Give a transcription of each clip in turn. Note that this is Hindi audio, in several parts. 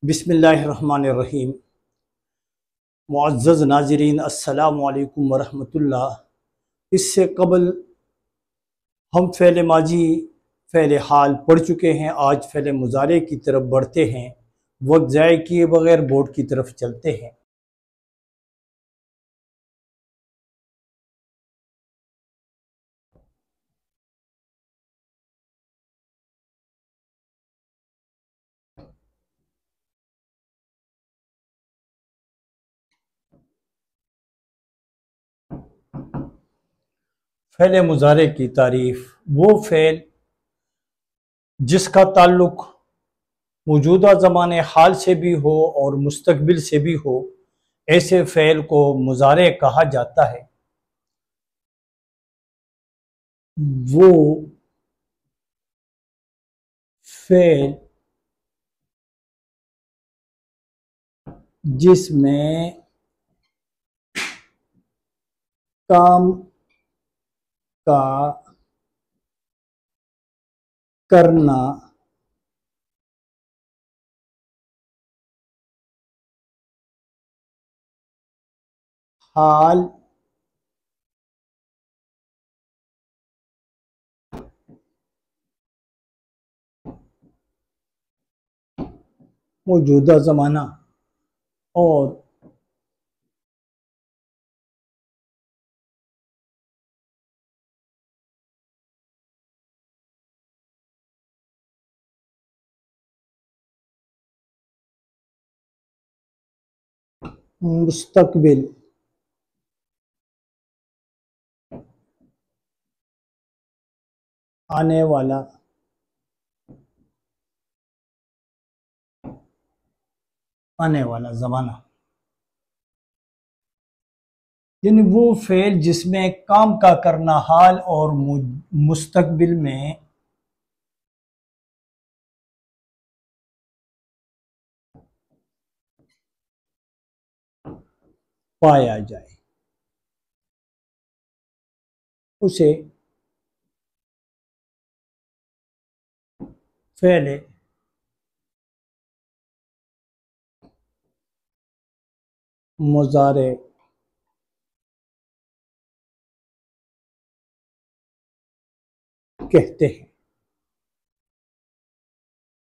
बिस्मिल्लाहिर्रहमानिर्रहीम। मुअज़्ज़ज़ नाज़रीन, अस्सलामु अलैकुम वरहमतुल्लाह। इससे कबल हम फ़ेल माजी फ़ेल हाल पढ़ चुके हैं। आज फ़ेल मुज़ारे की तरफ बढ़ते हैं। वक्त ज़ाय किए बगैर बोर्ड की तरफ चलते हैं। फ़ेल मुज़ारे की तारीफ़ वो फ़ेल जिसका ताल्लुक़ मौजूदा ज़माने हाल से भी हो और मुस्तक़बिल से भी हो, ऐसे फ़ेल को मुज़ारे कहा जाता है। वो फ़ेल जिसमें काम का करना हाल मौजूदा ज़माना और मुस्तकबिल आने वाला ज़माना, यानी वो फेल जिसमें काम का करना हाल और मुस्तकबिल में पाया जाए, उसे फेल मुज़ारे कहते हैं।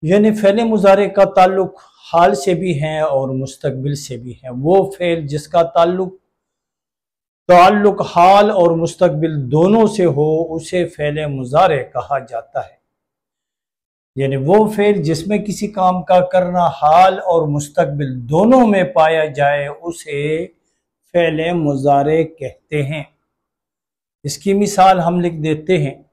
यानी फेल मुज़ारे का ताल्लुक हाल से भी है और मुस्तकबिल से भी है। वो फेल जिसका ताल्लुक हाल और मुस्तकबिल दोनों से हो, उसे फेल मुज़ारे कहा जाता है। यानी वो फेल जिसमें किसी काम का करना हाल और मुस्तकबिल दोनों में पाया जाए, उसे फेल मुज़ारे कहते हैं। इसकी मिसाल हम लिख देते हैं।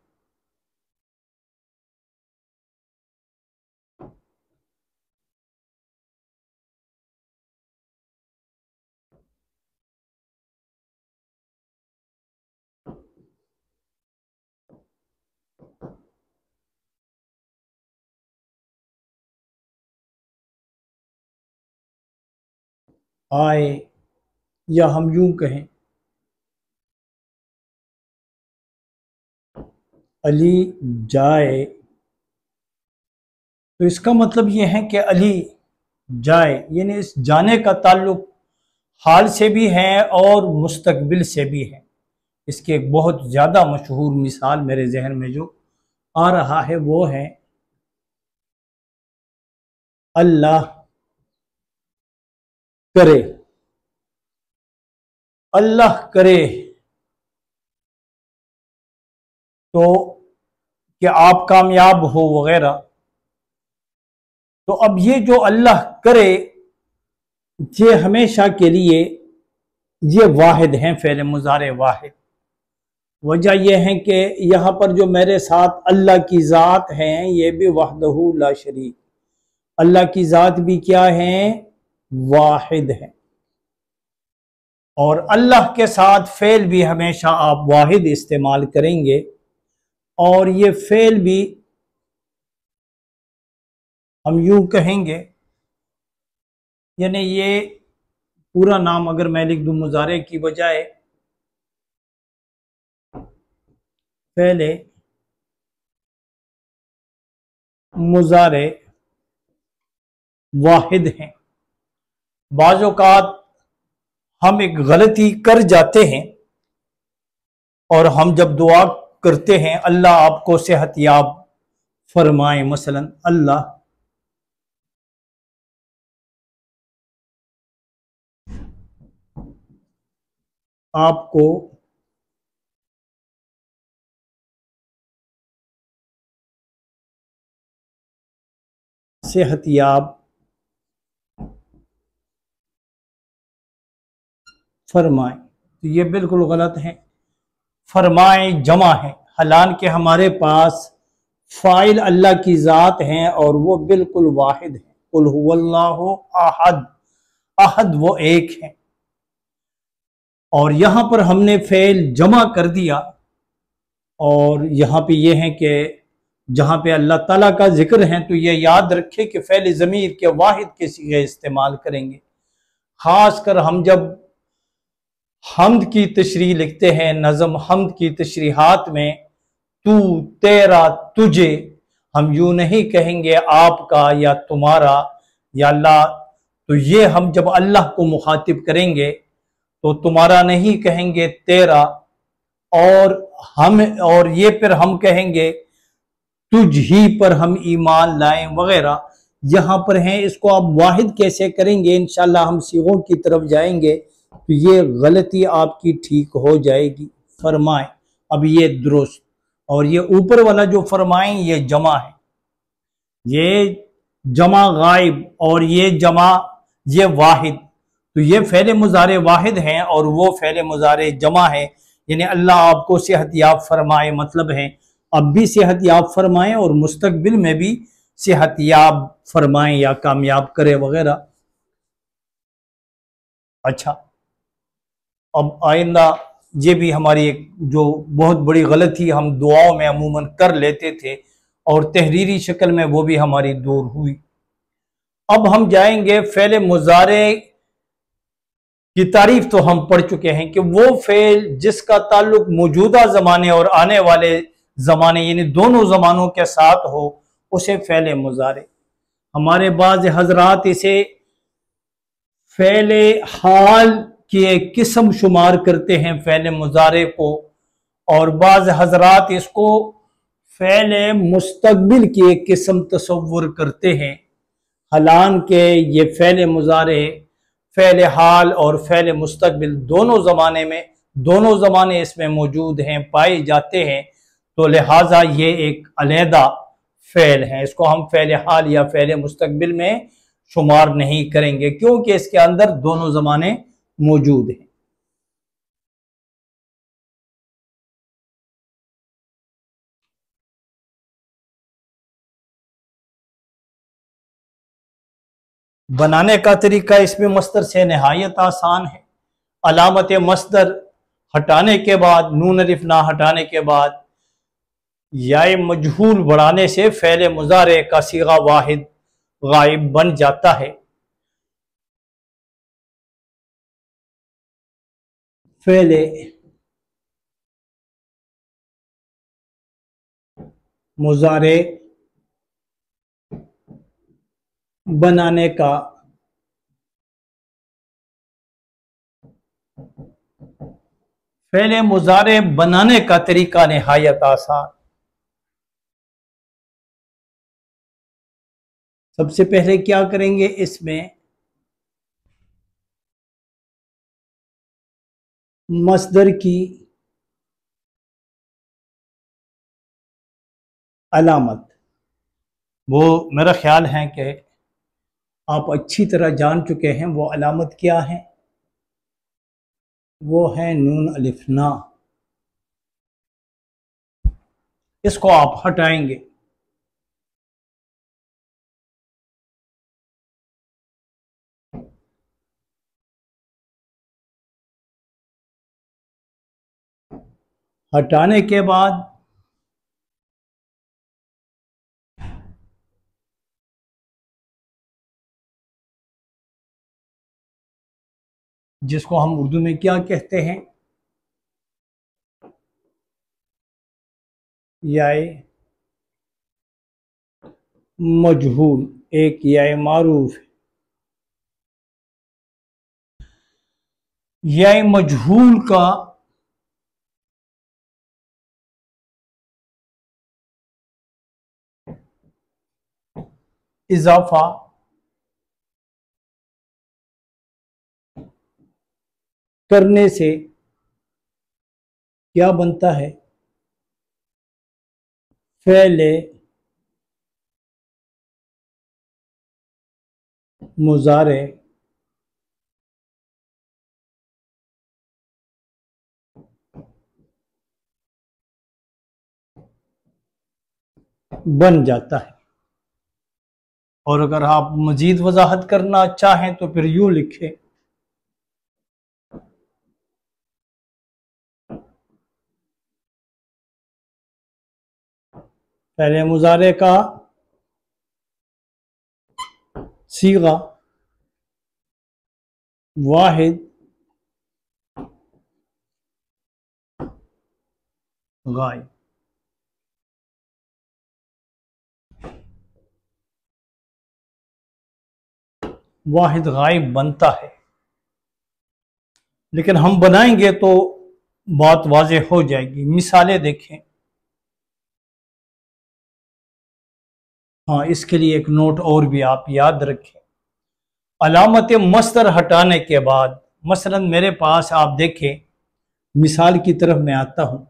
आए, या हम यूं कहें अली जाए, तो इसका मतलब यह है कि अली जाए, यानी इस जाने का ताल्लुक हाल से भी है और मुस्तकबिल से भी है। इसकी एक बहुत ज़्यादा मशहूर मिसाल मेरे जहन में जो आ रहा है वो है अल्लाह करे। अल्लाह करे तो कि आप कामयाब हो वगैरह। तो अब ये जो अल्लाह करे, ये हमेशा के लिए ये वाहिद हैं, फ़ेल मुज़ारे वाहिद। वजह यह है कि यहाँ पर जो मेरे साथ अल्लाह की ज़ात हैं, ये भी वहदहू ला शरीक, अल्लाह की ज़ात भी क्या है, वाहिद है। और अल्लाह के साथ फ़ेल भी हमेशा आप वाहिद इस्तेमाल करेंगे। और ये फ़ेल भी हम यूं कहेंगे, यानी ये पूरा नाम अगर मैं लिख दूं मुज़ारे की बजाय फ़ेल मुज़ारे वाहिद हैं। बाज़ औक़ात हम एक गलती कर जाते हैं और हम जब दुआ करते हैं अल्लाह आपको सेहत याब फरमाए, मसलन अल्लाह आपको सेहत याब फरमाए, तो ये बिल्कुल गलत है। फरमाए जमा है, हालांकि हमारे पास फ़ाइल अल्लाह की ज़ात हैं और वो बिल्कुल वाहिद है। कुल हुवल्लाहु अहद, अहद वो एक है। और यहाँ पर हमने फ़ेल जमा कर दिया और यहाँ पे ये है कि जहाँ पे अल्लाह ताला का जिक्र है तो ये याद रखे कि फ़ेल ज़मीर के वाहिद के सीगे इस्तेमाल करेंगे। ख़ास कर हम जब हम्द की तशरीह लिखते हैं, नज़म हम्द की तशरीहात में तू, तेरा, तुझे, हम यूं नहीं कहेंगे आपका या तुम्हारा या अल्लाह। तो ये हम जब अल्लाह को मुखातिब करेंगे तो तुम्हारा नहीं कहेंगे, तेरा, और हम, और ये फिर हम कहेंगे तुझ ही पर हम ईमान लाएं वगैरह यहाँ पर हैं। इसको आप वाहिद कैसे करेंगे, इंशाल्लाह हम सीगों की तरफ जाएंगे तो ये गलती आपकी ठीक हो जाएगी। फरमाएं, अब ये दुरुस्त, और ये ऊपर वाला जो फरमाएं ये जमा है, ये जमा गायब और ये जमा ये वाहिद। तो ये फ़ेल मुज़ारे वाहिद हैं और वो फ़ेल मुज़ारे जमा है। यानी अल्लाह आपको सेहत याब फरमाए, मतलब है अब भी सेहत याब फरमाएं और मुस्तकबिल में भी सेहत याब फरमाएं या कामयाब करे वगैरह। अच्छा, अब आइंदा ये भी हमारी एक जो बहुत बड़ी गलती हम दुआओं में अमूमन कर लेते थे और तहरीरी शक्ल में वो भी हमारी दूर हुई। अब हम जाएंगे फ़ेल मुज़ारे की तारीफ तो हम पढ़ चुके हैं कि वो फ़ेल जिसका ताल्लुक मौजूदा ज़माने और आने वाले ज़माने यानी दोनों ज़मानों के साथ हो उसे फ़ेल मुज़ारे। हमारे बाज़ हजरात इसे फ़ेल हाल की एक किस्म शुमार करते हैं फ़ेल मुज़ारे को, और बाज़ हजरात इसको फ़ेल मुस्तकबिल की एक किस्म तसव्वुर करते हैं। हालांकि ये फ़ेल मुज़ारे फ़ेल हाल और फ़ेल मुस्तकबिल दोनों ज़माने में, दोनों ज़माने इसमें मौजूद हैं, पाए जाते हैं। तो लिहाजा ये एक अलहदा फ़ेल है, इसको हम फ़ेल हाल या फ़ेल मुस्तकबिल में शुमार नहीं करेंगे क्योंकि इसके अंदर दोनों ज़माने मौजूद हैं। बनाने का तरीका इसमें मस्दर से नहायत आसान है। अलामत मस्दर हटाने के बाद, नून अलिफ ना हटाने के बाद याए मजहूल बढ़ाने से फ़ेल मुज़ारे का सीगा वाहिद गायब बन जाता है। फ़ेल मुज़ारे बनाने का फ़ेल मुज़ारे बनाने का तरीका नहायत आसान। सबसे पहले क्या करेंगे, इसमें मस्दर की अलामत, वो मेरा ख्याल है कि आप अच्छी तरह जान चुके हैं वो अलामत क्या है, वो है नून अलिफ ना। इसको आप हटाएंगे। हटाने के बाद जिसको हम उर्दू में क्या कहते हैं, याए मजहूल, एक या मारूफ है। या मजहूल का इजाफा करने से क्या बनता है? फ़ेले मुजारे बन जाता है। और अगर आप मजीद वजाहत करना चाहें तो फिर यूं लिखें, पहले मुजारे का सीगा वाहिद गायब। वाहिद गायब बनता है, लेकिन हम बनाएंगे तो बात वाज़ेह हो जाएगी। मिसालें देखें। हाँ, इसके लिए एक नोट और भी आप याद रखें। अलामत मस्तर हटाने के बाद, मसलन मेरे पास आप देखें, मिसाल की तरफ मैं आता हूं।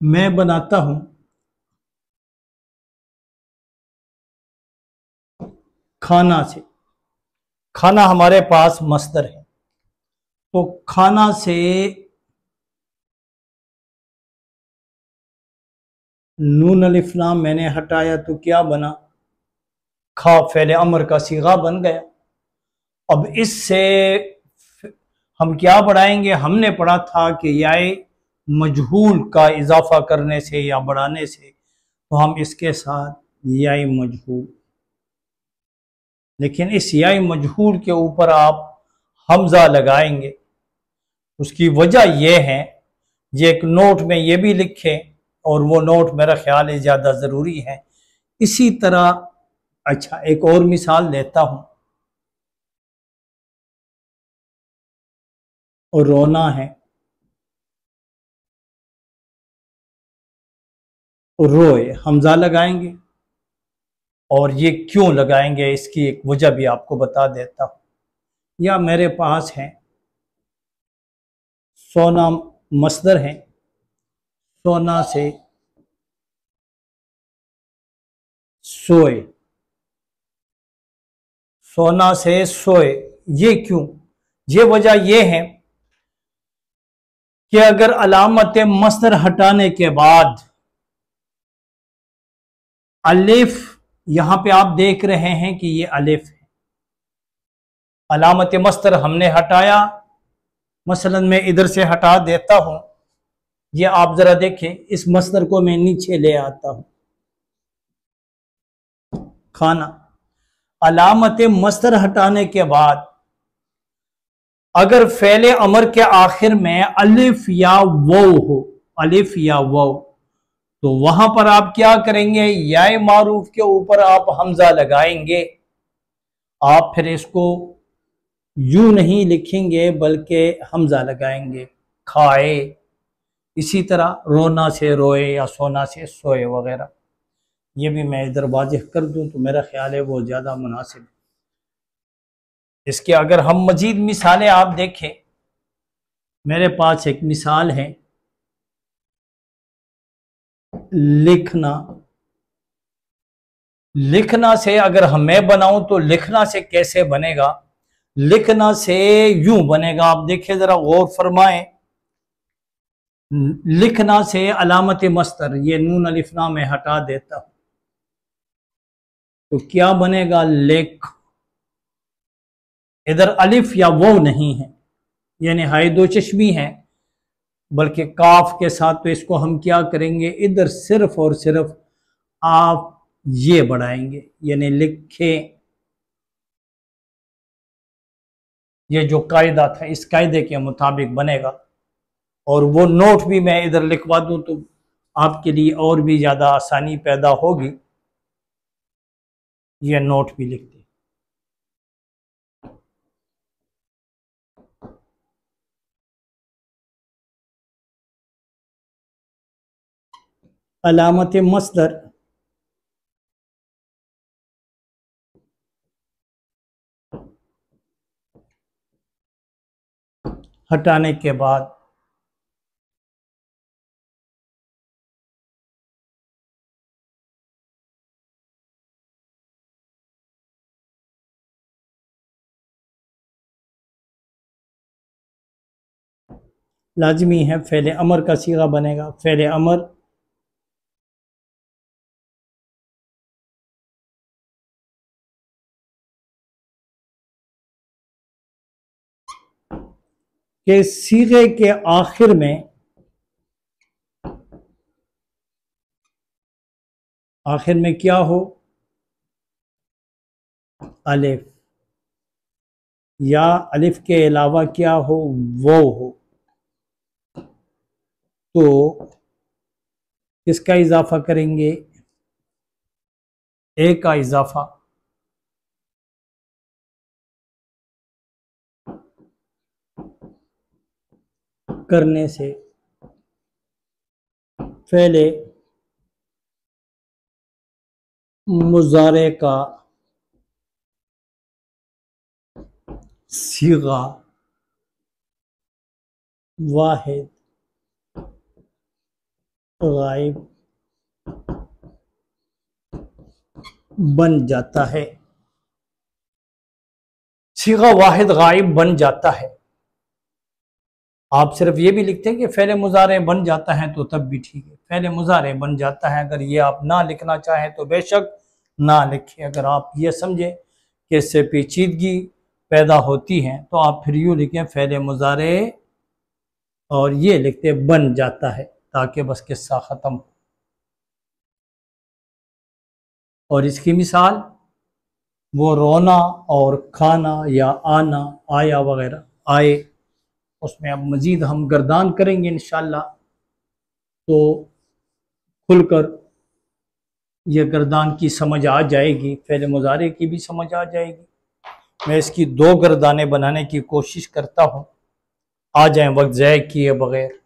मैं बनाता हूं खाना से। खाना हमारे पास मस्दर है, तो खाना से नून अलिफ लाम मैंने हटाया तो क्या बना? खा फ़ेल अमर का सीगा बन गया। अब इससे हम क्या बढ़ाएंगे? हमने पढ़ा था कि याए मजहूल का इजाफा करने से या बढ़ाने से, तो हम इसके साथ याए मजहूल, लेकिन इस याए मजहूल के ऊपर आप हमजा लगाएंगे। उसकी वजह यह है, ये एक नोट में ये भी लिखें, और वो नोट मेरा ख्याल है ज़्यादा ज़रूरी है। इसी तरह अच्छा, एक और मिसाल देता हूँ। और रोना है, रोए, हमजा लगाएंगे। और ये क्यों लगाएंगे, इसकी एक वजह भी आपको बता देता हूँ। या मेरे पास है सोना, मस्दर है, सोना से सोए, सोना से सोए। ये क्यों? ये वजह ये है कि अगर अलामत मस्दर हटाने के बाद अलिफ, यहां पे आप देख रहे हैं कि ये अलिफ है, अलामत मस्दर हमने हटाया। मसलन मैं इधर से हटा देता हूं, ये आप जरा देखें, इस मस्दर को मैं नीचे ले आता हूं, खाना। अलामत मस्दर हटाने के बाद अगर फ़ेले अमर के आखिर में अलिफ या वो हो, अलिफ या वो, तो वहां पर आप क्या करेंगे? या मारूफ के ऊपर आप हमजा लगाएंगे। आप फिर इसको यूं नहीं लिखेंगे बल्कि हमजा लगाएंगे, खाए। इसी तरह रोना से रोए या सोना से सोए वगैरह। ये भी मैं इधर वाज़ेह कर दूं तो मेरा ख्याल है वो ज़्यादा मुनासिब है। इसके अगर हम मजीद मिसालें आप देखें, मेरे पास एक मिसाल है, लिखना। लिखना से अगर हम मैं बनाऊं तो लिखना से कैसे बनेगा? लिखना से यूं बनेगा, आप देखिए जरा गौर फरमाएं। लिखना से अलामत मस्तर, ये नून अलिफना में हटा देता हूं, तो क्या बनेगा? लेख। इधर अलिफ या वो नहीं है, यानी हाय दो चश्मी है, बल्कि काफ के साथ। तो इसको हम क्या करेंगे? इधर सिर्फ और सिर्फ आप ये बढ़ाएंगे, यानी लिखे। ये जो कायदा था, इस कायदे के मुताबिक बनेगा। और वो नोट भी मैं इधर लिखवा दूं तो आपके लिए और भी ज़्यादा आसानी पैदा होगी। ये नोट भी लिख दें। अलामत मसदर हटाने के बाद लाजमी है फ़ेल अमर का सीगा बनेगा। फ़ेल अमर के सीगे के आखिर में क्या हो, अलिफ, या अलिफ के अलावा क्या हो, वो हो। तो किसका इजाफा करेंगे, ए का इजाफा करने से पहले मुजारे का सीगा वाहिद गायब बन जाता है। सीगा वाहिद गायब बन जाता है। आप सिर्फ ये भी लिखते हैं कि फ़ेल मुजारे बन जाता है तो तब भी ठीक है, फ़ेल मुजारे बन जाता है। अगर ये आप ना लिखना चाहें तो बेशक ना लिखें। अगर आप ये समझें कि इससे पेचीदगी पैदा होती है तो आप फिर यूँ लिखें फ़ेल मुजारे और ये लिखते बन जाता है, ताकि बस किस्सा ख़त्म हो। और इसकी मिसाल वो रोना और खाना या आना, आया वगैरह, आए, उसमें अब मज़ीद हम गर्दान करेंगे इंशाअल्लाह तो खुलकर यह गर्दान की समझ आ जाएगी, फ़ेल मुज़ारे की भी समझ आ जाएगी। मैं इसकी 2 गर्दानें बनाने की कोशिश करता हूँ, आ जाएं वक्त ज़ाय किए बगैर।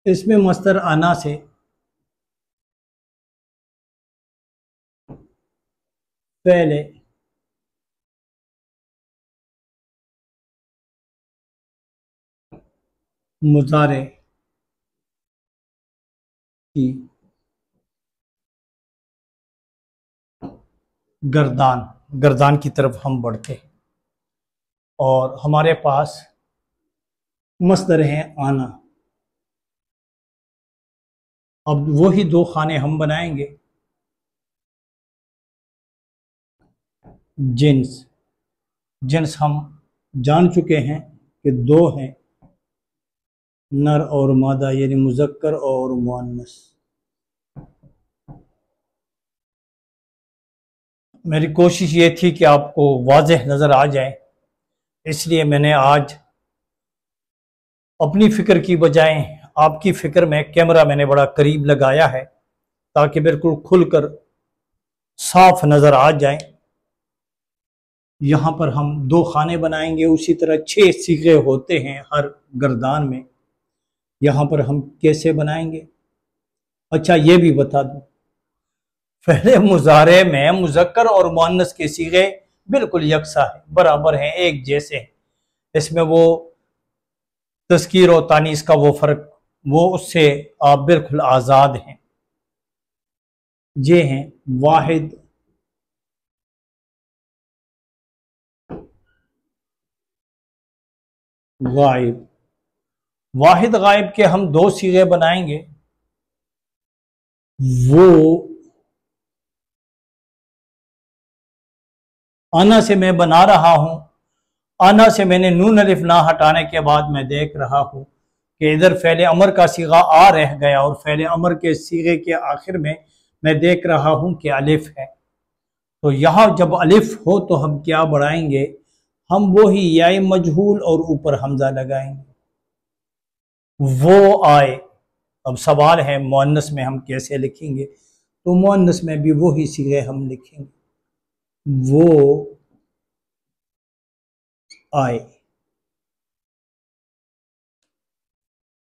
इसमें मस्तर आना से पहले मुज़ारे की गर्दान गर्दान की तरफ हम बढ़ते हैं और हमारे पास मस्दर है आना। अब वही 2 खाने हम बनाएंगे। जिन्स, जिन्स हम जान चुके हैं कि 2 हैं, नर और मादा, यानी मुज़क्कर और मुअन्नस। मेरी कोशिश ये थी कि आपको वाज़ेह नज़र आ जाए, इसलिए मैंने आज अपनी फ़िक्र की बजाय आपकी फ़िक्र में कैमरा मैंने बड़ा करीब लगाया है, ताकि बिल्कुल खुलकर साफ नज़र आ जाए। यहाँ पर हम 2 खाने बनाएंगे, उसी तरह 6 सीखे होते हैं हर गर्दान में। यहाँ पर हम कैसे बनाएंगे, अच्छा ये भी बता दूँ, पहले मुजारे में मुज़क्कर और मुअन्नस के सीगे बिल्कुल यकसा है, बराबर हैं, एक जैसे हैं। इसमें वो तज़कीर और तानीस का वो फ़र्क, वो उससे आप बिल्कुल आज़ाद हैं। ये हैं वाहिद, गायब वाहिद गायब के हम दो सीगे बनाएंगे। वो आना से मैं बना रहा हूं, आना से मैंने नून अलिफ ना हटाने के बाद मैं देख रहा हूं कि इधर फ़ेल अमर का सीगा आ रह गया और फ़ेल अमर के सीगे के आखिर में मैं देख रहा हूं कि अलिफ है। तो यहाँ जब अलिफ हो तो हम क्या बढ़ाएंगे, हम वो ही या मजहूल और ऊपर हमजा लगाएंगे, वो आए। अब सवाल है मुअन्नस में हम कैसे लिखेंगे, तो मुअन्नस में भी वही सीगे हम लिखेंगे, वो आए।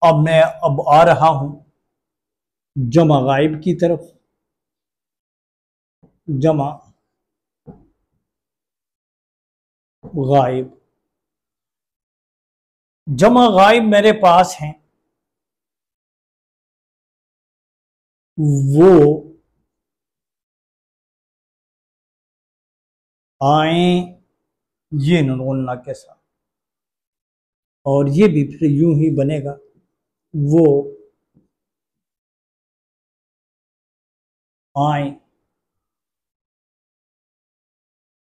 अब आ रहा हूं जमा गायब की तरफ। जमा गायब, जमा गायब मेरे पास हैं, वो आए ये नुन के साथ, और ये भी फिर यूं ही बनेगा, वो आए।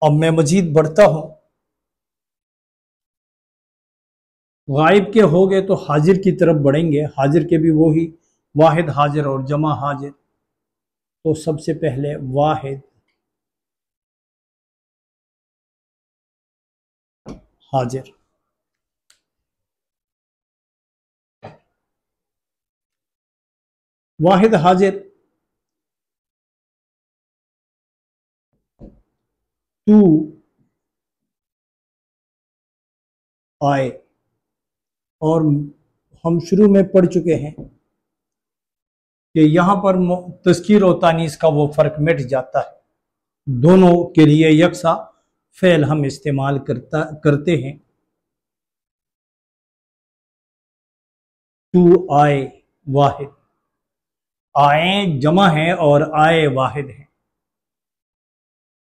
अब मैं मजीद बढ़ता हूं, गायब के हो गए तो हाजिर की तरफ बढ़ेंगे। हाजिर के भी वही वाहिद हाजिर और जमा हाजिर। तो सबसे पहले वाहिद हाजिर, वाहिद हाजिर तू आए। और हम शुरू में पढ़ चुके हैं कि यहां पर तस्कीर और तानीस का वो फर्क मिट जाता है, दोनों के लिए यकसा फेल हम इस्तेमाल करते हैं। तू आए वाहिद, आए जमा है और आए वाहिद है।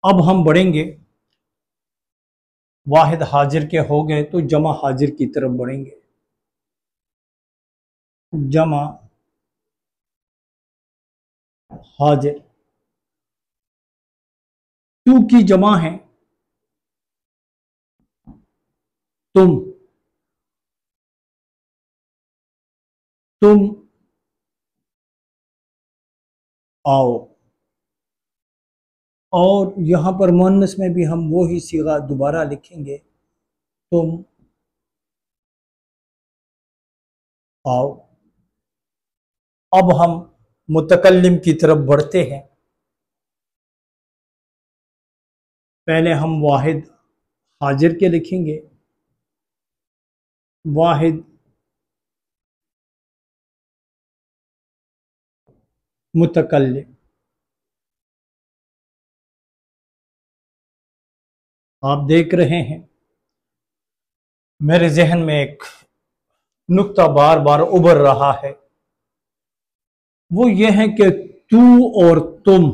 अब हम बढ़ेंगे, वाहिद हाजिर के हो गए तो जमा हाजिर की तरफ बढ़ेंगे। जमा हाजिर, तू की जमा है तुम, तुम आओ। और यहां पर मुअन्नस में भी हम वो ही सीगा दोबारा लिखेंगे, तुम आओ। अब हम मुतकल्लिम की तरफ बढ़ते हैं। पहले हम वाहिद हाजिर के लिखेंगे, वाहिद मुतकल्लिम। आप देख रहे हैं मेरे जहन में एक नुक्ता बार बार उभर रहा है, वो ये है कि तू और तुम,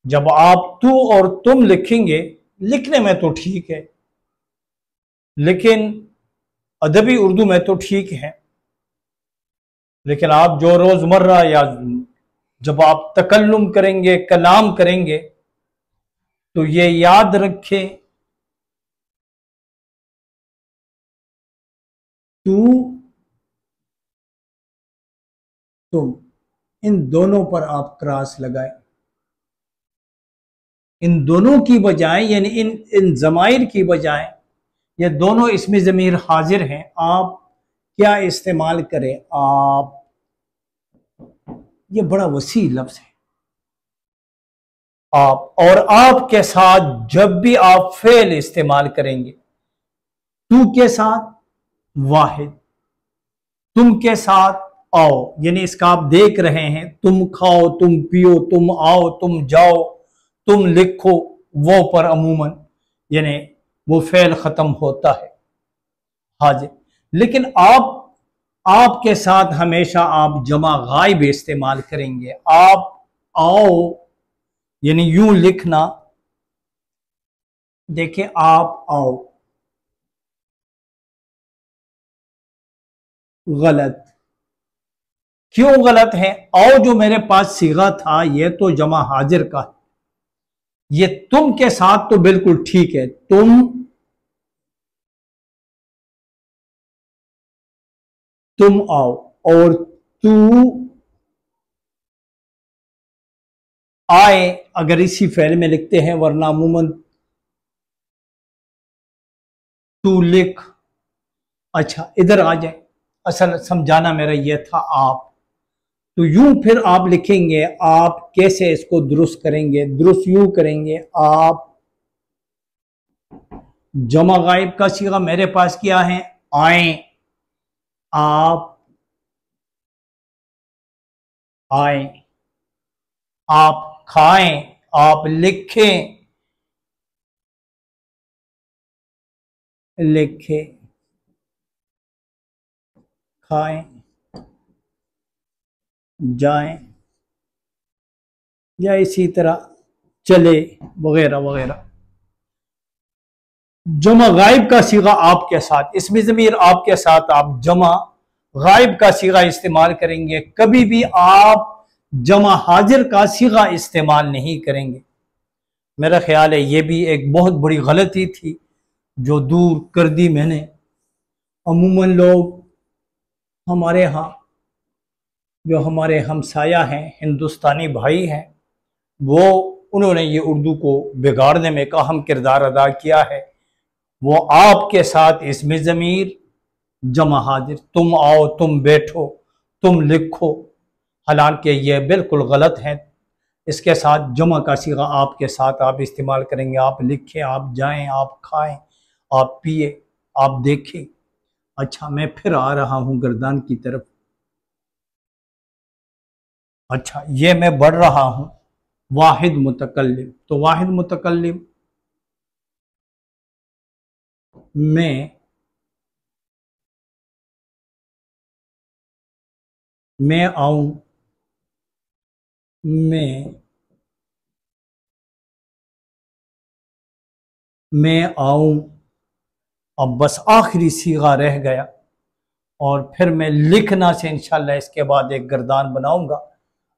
जब आप तू और तुम लिखेंगे, लिखने में तो ठीक है, लेकिन अदबी उर्दू में तो ठीक है, लेकिन आप जो रोजमर्रा या जब आप तकल्लुम करेंगे, कलाम करेंगे, तो ये याद रखें, तू तुम, इन दोनों पर आप क्रॉस लगाएं। इन दोनों की बजाय, यानी इन इन जमाइर की बजाय, ये दोनों इसमें ज़मीर हाजिर हैं, आप क्या इस्तेमाल करें, आप, ये बड़ा वसी लफ्ज है। आप और आप के साथ जब भी आप फेल इस्तेमाल करेंगे, तू के साथ वाहिद, तुम के साथ आओ, यानी इसका आप देख रहे हैं, तुम खाओ, तुम पियो, तुम आओ, तुम जाओ, तुम लिखो, वो पर अमूमन यानी वो फेल खत्म होता है हाजिर। लेकिन आपके साथ हमेशा आप जमा गायब इस्तेमाल करेंगे। आप आओ यानी यूं लिखना, देखिए, आप आओ, गलत। क्यों गलत है? और जो मेरे पास सीगा था ये तो जमा हाजिर का है, ये तुम के साथ तो बिल्कुल ठीक है। तुम आओ, और तू आए अगर इसी फेल में लिखते हैं, वरना अमूमन तू लिख। अच्छा इधर आ जाए, असल समझाना मेरा यह था। आप तो यूं फिर आप लिखेंगे, आप कैसे इसको दुरुस्त करेंगे? दुरुस्त यूं करेंगे, आप जमा गायब का सीगा मेरे पास क्या है? आए, आप आए, आप खाएं, आप लिखें, लिखें, खाएं, जाएं, या इसी तरह चले, वगैरह वगैरह। जमा गायब का सीगा आपके साथ, इसमें ज़मीर आपके साथ आप जमा गायब का सीगा इस्तेमाल करेंगे। कभी भी आप जमा हाजिर का सीगा इस्तेमाल नहीं करेंगे। मेरा ख्याल है ये भी एक बहुत बड़ी गलती थी जो दूर कर दी मैंने। अमूमन लोग हमारे यहाँ, जो हमारे हमसाया हैं, हिंदुस्तानी भाई हैं, वो उन्होंने ये उर्दू को बिगाड़ने में एक अहम किरदार अदा किया है। वो आपके साथ इसमें ज़मीर जमा हाजिर, तुम आओ, तुम बैठो, तुम लिखो, हालांकि ये बिल्कुल गलत है। इसके साथ जमा का सीगा आपके साथ आप इस्तेमाल करेंगे। आप लिखें, आप जाएं, आप खाएं, आप पिए, आप देखें। अच्छा मैं फिर आ रहा हूं गर्दान की तरफ। अच्छा ये मैं बढ़ रहा हूं वाहिद मुतकल्लिम। तो वाहिद मुतकल्लिम में मैं आऊं, मैं आऊं, अब बस आखिरी सीगा रह गया, और फिर मैं लिखना से इंशाल्लाह इसके बाद एक गर्दान बनाऊंगा,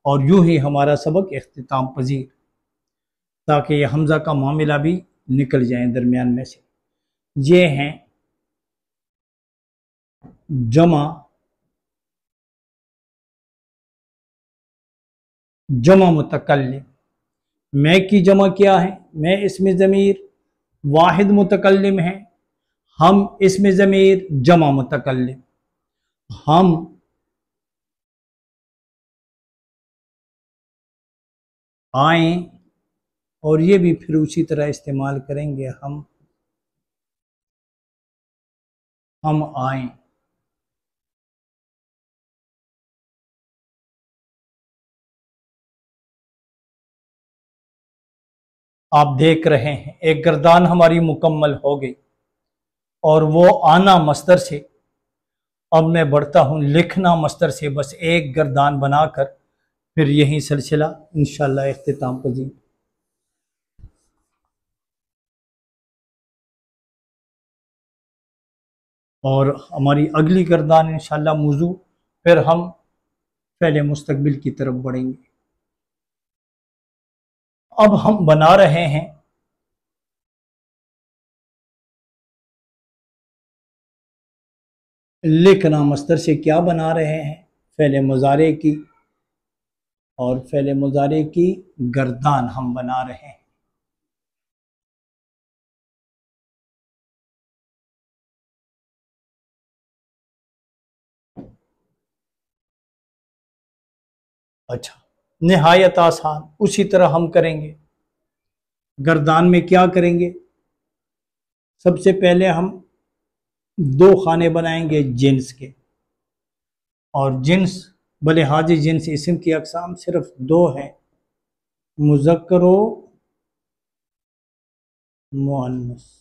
और यूं ही हमारा सबक इख्तिताम पजीर, ताकि ये हमजा का मामला भी निकल जाए दरमियान में से। ये हैं जमा, जमा मुतकल्लिम। मैं की जमा क्या है? मैं इसमें ज़मीर वाहिद मुतकल्लिम है, हम इसमें ज़मीर जमा मुतकल्लिम। हम आए, और ये भी फिर उसी तरह इस्तेमाल करेंगे, हम आए। आप देख रहे हैं एक गर्दान हमारी मुकम्मल हो गई, और वो आना मस्दर से। अब मैं बढ़ता हूँ लिखना मस्दर से, बस एक गर्दान बनाकर फिर यही सिलसिला इंशाल्लाह इख्तिताम पजीर। और हमारी अगली गर्दान इंशाल्लाह मौजू, फिर हम पहले मुस्तकबिल की तरफ बढ़ेंगे। अब हम बना रहे हैं लिखना मस्दर से। क्या बना रहे हैं? फ़ेल मुज़ारे की, और फ़ेल मुज़ारे की गर्दान हम बना रहे हैं। अच्छा निहायत आसान, उसी तरह हम करेंगे। गर्दान में क्या करेंगे? सबसे पहले हम दो खाने बनाएंगे जिन्स के, और जिन्स बलिहाज जिन्स इसम की अकसाम सिर्फ दो हैं, मुज़क्कर व मुअन्नस।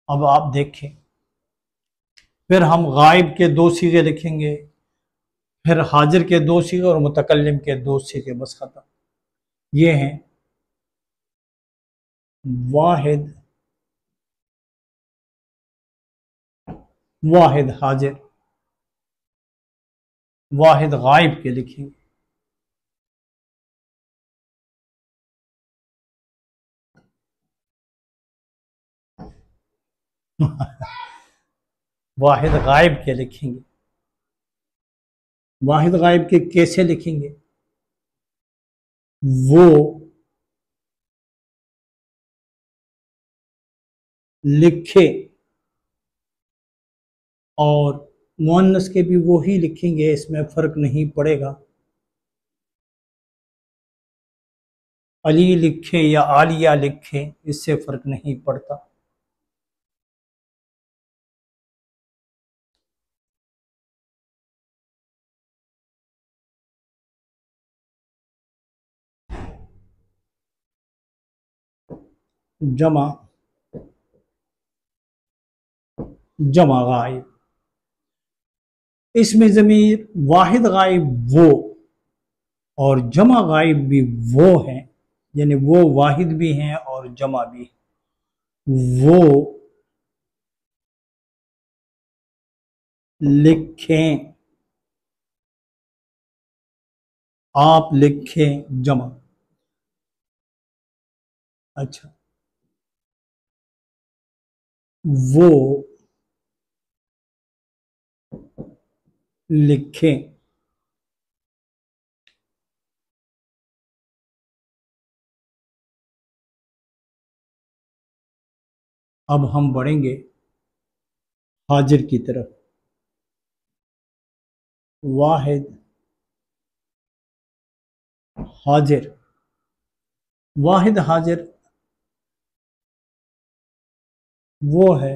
अब आप देखें, फिर हम गायब के दो सीगे लिखेंगे, फिर हाजिर के दो सीगे, और मुतकल्लिम के दो सीगे, बस खत्म। ये हैं वाहिद वाहिद हाजिर, वाहिद गायब के लिखेंगे। वाहिद गायब के लिखेंगे। वाहिद गायब के कैसे लिखेंगे? वो लिखे, और मुअन्नस के भी वो ही लिखेंगे, इसमें फ़र्क नहीं पड़ेगा। अली लिखे या आलिया लिखे, इससे फ़र्क नहीं पड़ता। जमा, जमा गायब, इसमें ज़मीर वाहिद गायब वो और जमा गायब भी वो हैं, यानी वो वाहिद भी हैं और जमा भी। वो लिखें, आप लिखें, जमा। अच्छा, वो लिखें, अब हम बढ़ेंगे हाजिर की तरफ। वाहिद हाजिर, वाहिद हाजिर वो है,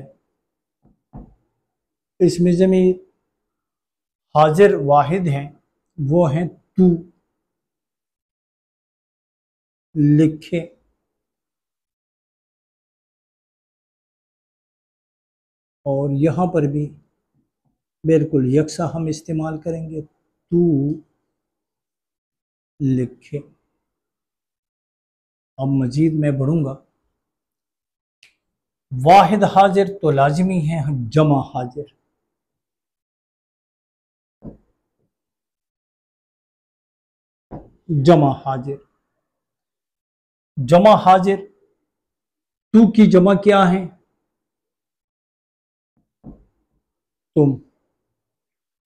इसमें ज़मीर हाजिर वाहिद हैं, वो हैं तू। लिखे, और यहाँ पर भी बिल्कुल यकसा हम इस्तेमाल करेंगे, तू लिखे। अब मजीद मैं बढ़ूंगा। वाहिद हाजिर तो लाजिमी है, जमा हाजिर। जमा हाजिर, जमा हाजिर, तू की जमा क्या है? तुम।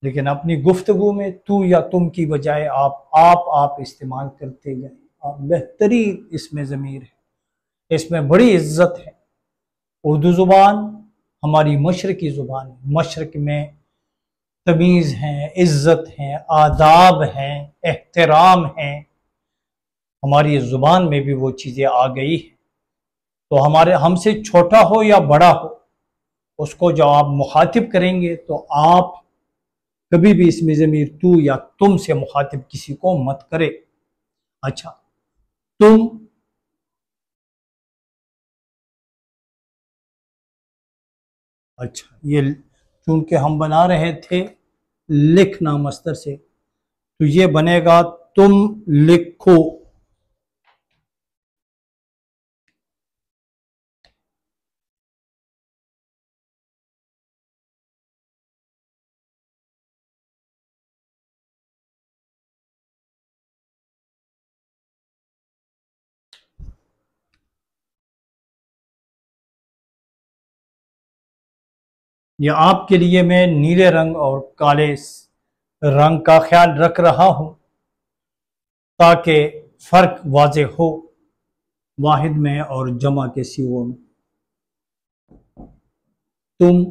लेकिन अपनी गुफ्तगू में तू या तुम की बजाय आप इस्तेमाल करते जाए। आप बेहतरीन इसमें ज़मीर है, इसमें बड़ी इज्जत है। उर्दू ज़ुबान हमारी मशरकी ज़ुबान है। मशरक में तमीज़ है, इज्जत है, आदाब हैं, एहतराम है। हमारी ज़ुबान में भी वो चीज़ें आ गई हैं। तो हमारे हमसे छोटा हो या बड़ा हो, उसको जब आप मुखातिब करेंगे तो आप कभी भी इसमें ज़मीर तू या तुम से मुखातिब किसी को मत करे। अच्छा, तुम, अच्छा, ये चूंकि हम बना रहे थे लिखना मस्तर से, तो ये बनेगा तुम लिखो। ये आपके लिए मैं नीले रंग और काले रंग का ख्याल रख रहा हूं, ताकि फ़र्क वाज़े हो वाहिद में और जमा के सिवों में। तुम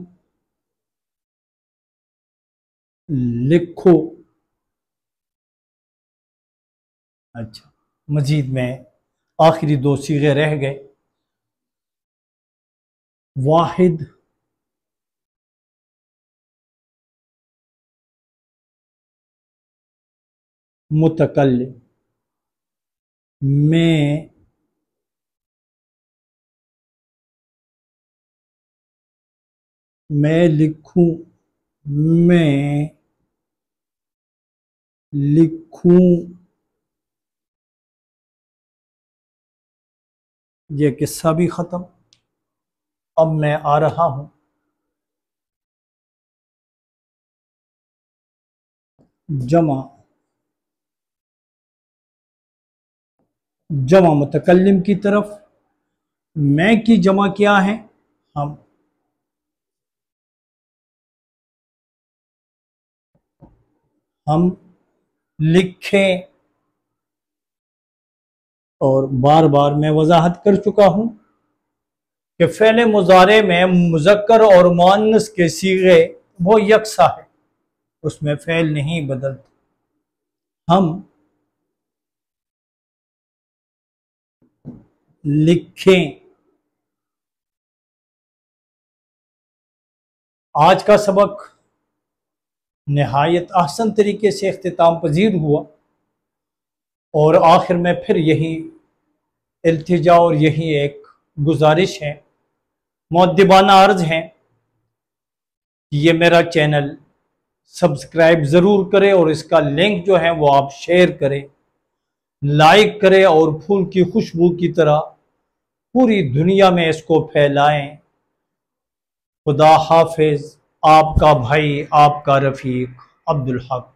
लिखो। अच्छा, मजीद में आखिरी दो सीगे रह गए। वाहिद मुतकल्लिम, मैं लिखूं, मैं लिखूं। ये किस्सा भी ख़त्म। अब मैं आ रहा हूं जमा जमा मुतकल्लिम की तरफ, मैं की जमा क्या है? हम। हम लिखें, और बार बार मैं वजाहत कर चुका हूं कि फ़ेल मुज़ारे में मुज़क्कर और मुअन्नस के सीगे वो यकसा है, उसमें फ़ेल नहीं बदलता। हम लिखें। आज का सबक नहायत ahsan तरीके से इख्तिताम पजीर हुआ, और आखिर में फिर यही इल्तिजा और यही एक गुजारिश है, मुअद्दिबाना अर्ज है कि ये मेरा चैनल सब्सक्राइब ज़रूर करें, और इसका लिंक जो है वो आप शेयर करें, लाइक करें, और फूल की खुशबू की तरह पूरी दुनिया में इसको फैलाएं। खुदा हाफिज। आपका भाई, आपका रफ़ीक अब्दुल हक।